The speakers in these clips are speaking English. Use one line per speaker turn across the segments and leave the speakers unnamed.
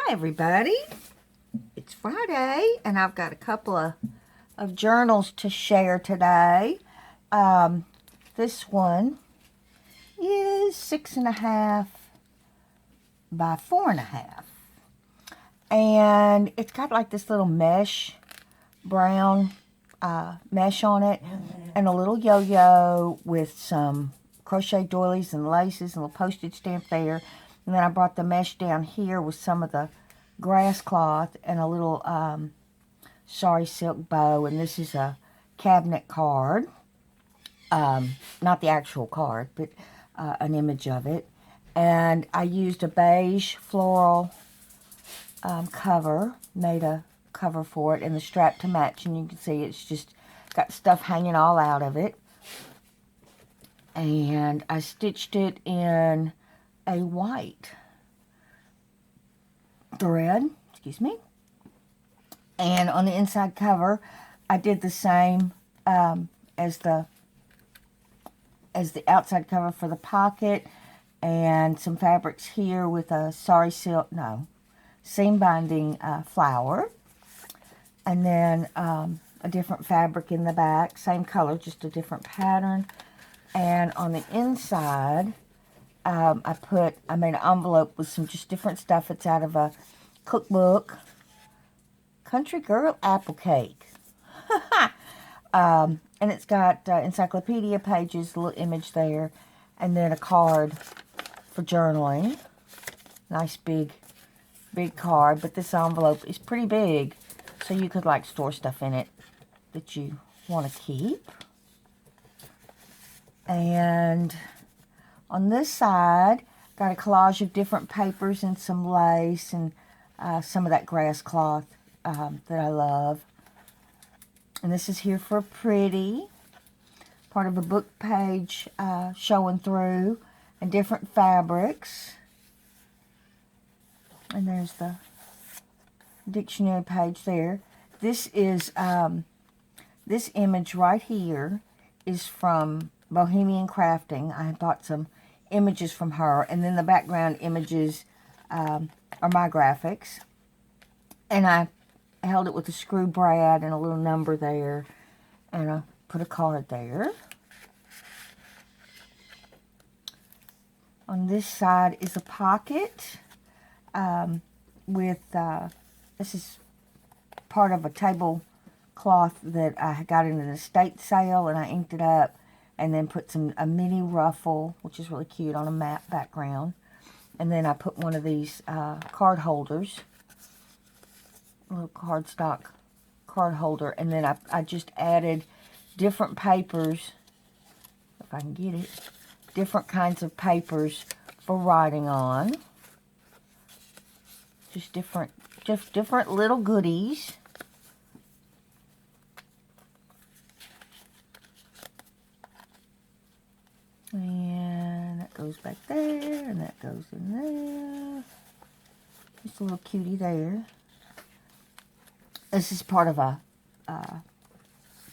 Hi everybody, it's Friday and I've got a couple of journals to share today. This one is 6.5 by 4.5, and it's got like this little mesh, brown mesh on it, and a little yo-yo with some crochet doilies and laces and a little postage stamp there. And then I brought the mesh down here with some of the grass cloth and a little sari silk bow. And this is a cabinet card. Not the actual card, but an image of it. And I used a beige floral cover, made a cover for it, and the strap to match. And you can see it's just got stuff hanging all out of it. And I stitched it in a white thread, excuse me. And on the inside cover, I did the same as the outside cover for the pocket, and some fabrics here with a seam binding flower, and then a different fabric in the back, same color, just a different pattern. And on the inside, I made an envelope with some just different stuff. It's out of a cookbook, Country Girl Apple Cake. And it's got encyclopedia pages, a little image there, and then a card for journaling. Nice big card, but this envelope is pretty big, so you could like store stuff in it that you want to keep. And on this side, got a collage of different papers and some lace and some of that grass cloth that I love. And this is here for pretty, part of a book page showing through, and different fabrics. And there's the dictionary page there. This is this image right here is from Bohemian Crafting. I had bought some images from her, and then the background images are my graphics. And I held it with a screw brad and a little number there, and I put a card there. On this side is a pocket with, this is part of a tablecloth that I got in an estate sale, and I inked it up and then put a mini ruffle, which is really cute, on a matte background. And then I put one of these card holders, a little cardstock card holder, and then I just added different papers, if I can get it, different kinds of papers for writing on. Just different little goodies. And that goes back there, and that goes in there. Just a little cutie there. This is part of a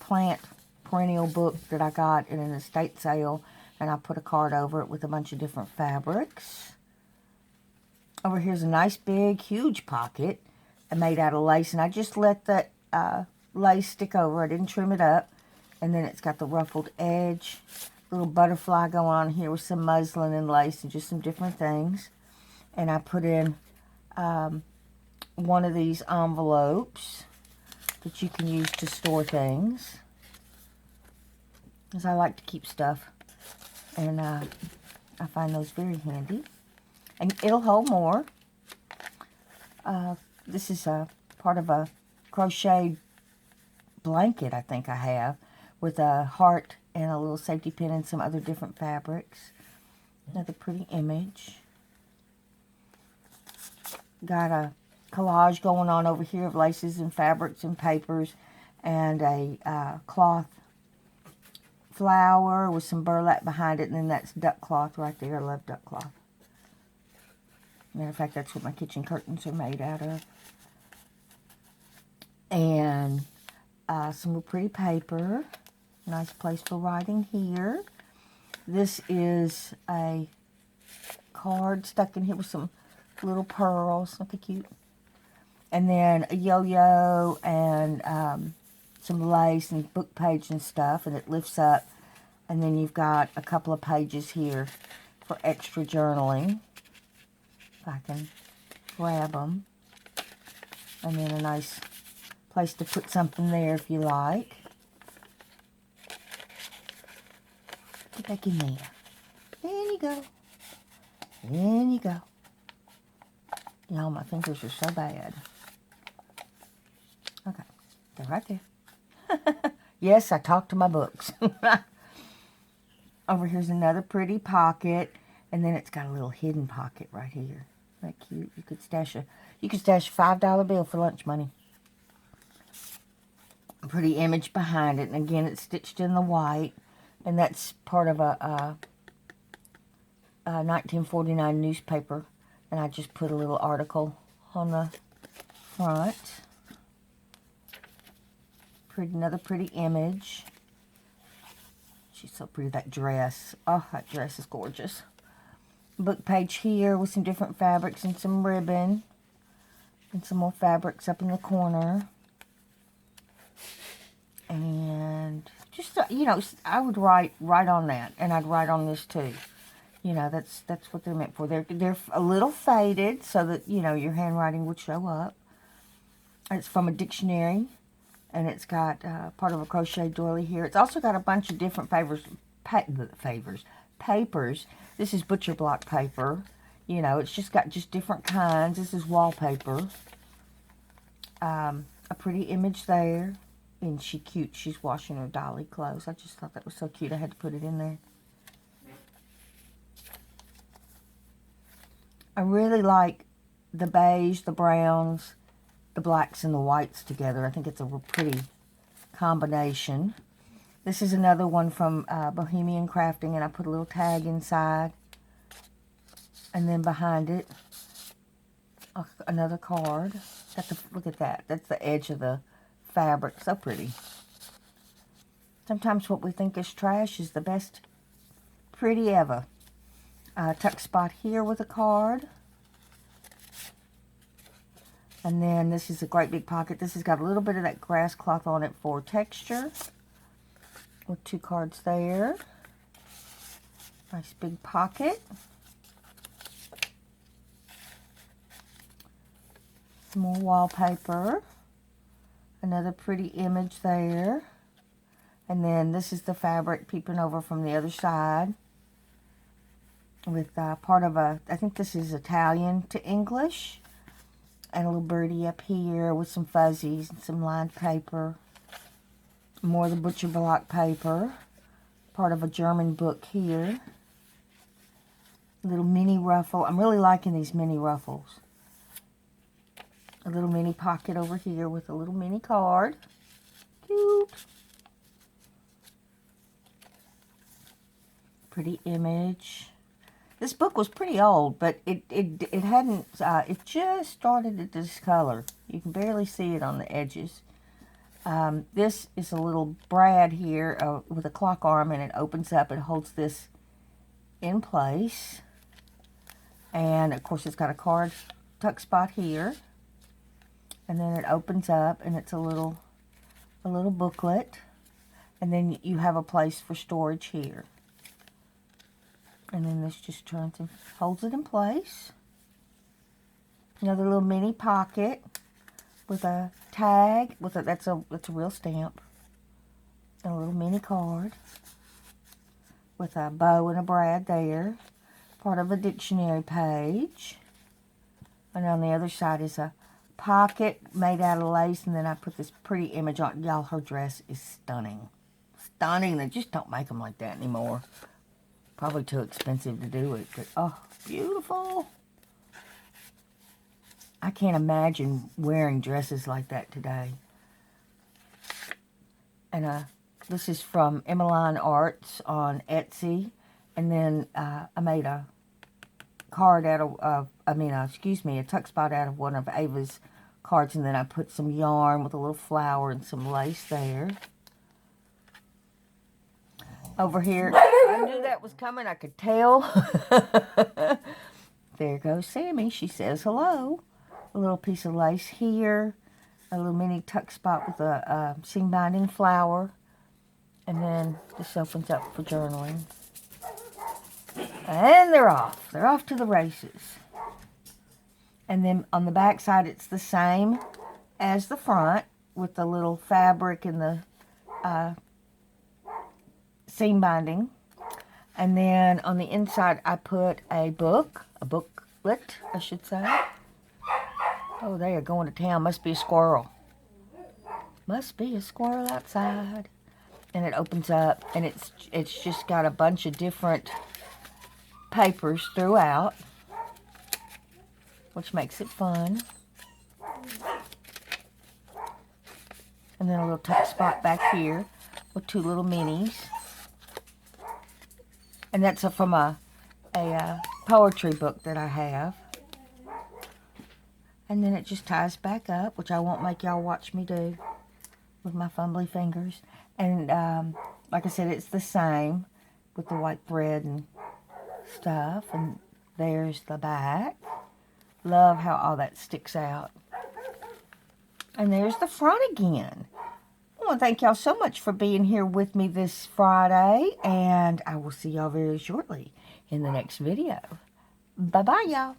plant perennial book that I got in an estate sale, and I put a card over it with a bunch of different fabrics. Over here's a nice big huge pocket made out of lace, and I just let that lace stick over. I didn't trim it up. And then it's got the ruffled edge, little butterfly going on here with some muslin and lace and just some different things. And I put in one of these envelopes that you can use to store things, because I like to keep stuff, and I find those very handy. And it'll hold more. This is a part of a crochet blanket I think I have, with a heart and a little safety pin and some other different fabrics. Another pretty image. Got a collage going on over here of laces and fabrics and papers, and a cloth flower with some burlap behind it, and then that's duck cloth right there. I love duck cloth. Matter of fact, that's what my kitchen curtains are made out of. And some pretty paper. Nice place for writing here. This is a card stuck in here with some little pearls. Look how cute. And then a yo-yo and some lace and book page and stuff, and it lifts up. And then you've got a couple of pages here for extra journaling. If I can grab them. And then a nice place to put something there if you like. Get back in there. There you go. There you go. Y'all, my fingers are so bad. Okay, they're right there. Yes, I talk to my books. Over here's another pretty pocket, and then it's got a little hidden pocket right here. Isn't that cute? You could stash a $5 bill for lunch money. A pretty image behind it, and again, it's stitched in the white, and that's part of a 1949 newspaper, and I just put a little article on the front. Another pretty image. She's so pretty, that dress. Oh, that dress is gorgeous. Book page here with some different fabrics and some ribbon. And some more fabrics up in the corner. And just, you know, I would write on that. And I'd write on this too. You know, that's what they're meant for. They're a little faded so that, you know, your handwriting would show up. It's from a dictionary. And it's got part of a crochet doily here. It's also got a bunch of different papers. This is butcher block paper. You know, it's just got different kinds. This is wallpaper. A pretty image there. And she cute. She's washing her dolly clothes. I just thought that was so cute. I had to put it in there. I really like the beige, the browns, the blacks and the whites together. I think it's a pretty combination. This is another one from Bohemian Crafting, and I put a little tag inside. And then behind it, another card. Look at that. That's the edge of the fabric. So pretty. Sometimes what we think is trash is the best pretty ever. Tuck spot here with a card. And then this is a great big pocket. This has got a little bit of that grass cloth on it for texture. With 2 cards there. Nice big pocket. Some more wallpaper. Another pretty image there. And then this is the fabric peeping over from the other side. With part of I think this is Italian to English. And a little birdie up here with some fuzzies and some lined paper. More of the butcher block paper. Part of a German book here. A little mini ruffle. I'm really liking these mini ruffles. A little mini pocket over here with a little mini card. Cute. Pretty image. This book was pretty old, but it hadn't, it just started to discolor. You can barely see it on the edges. This is a little brad here with a clock arm, and it opens up and holds this in place. And, of course, it's got a card tuck spot here. And then it opens up, and it's a little booklet. And then you have a place for storage here. And then this just turns and holds it in place. Another little mini pocket with a tag. That's a real stamp. And a little mini card with a bow and a brad there. Part of a dictionary page. And on the other side is a pocket made out of lace. And then I put this pretty image on. Y'all, her dress is stunning. Stunning. They just don't make them like that anymore. Probably too expensive to do it, but oh, beautiful. I can't imagine wearing dresses like that today. And this is from Emmeline Arts on Etsy. And then I made a card out of, a tuck spot out of one of Ava's cards. And then I put some yarn with a little flower and some lace there. Over here, I knew that was coming, I could tell. There goes Sammy, she says hello. a little piece of lace here, a little mini tuck spot with a seam binding flower, and then this opens up for journaling. And they're off. They're off to the races. And then on the back side, it's the same as the front with the little fabric and the seam binding. And then on the inside, I put a booklet, I should say. Oh, they are going to town. Must be a squirrel. Must be a squirrel outside. And it opens up, and it's just got a bunch of different papers throughout, which makes it fun. And then a little tuck spot back here with two little minis. And that's from a poetry book that I have. And then it just ties back up, which I won't make y'all watch me do with my fumbly fingers. And like I said, it's the same with the white thread and stuff. And there's the back. Love how all that sticks out. And there's the front again. I want to thank y'all so much for being here with me this Friday. And I will see y'all very shortly in the next video. Bye-bye, y'all.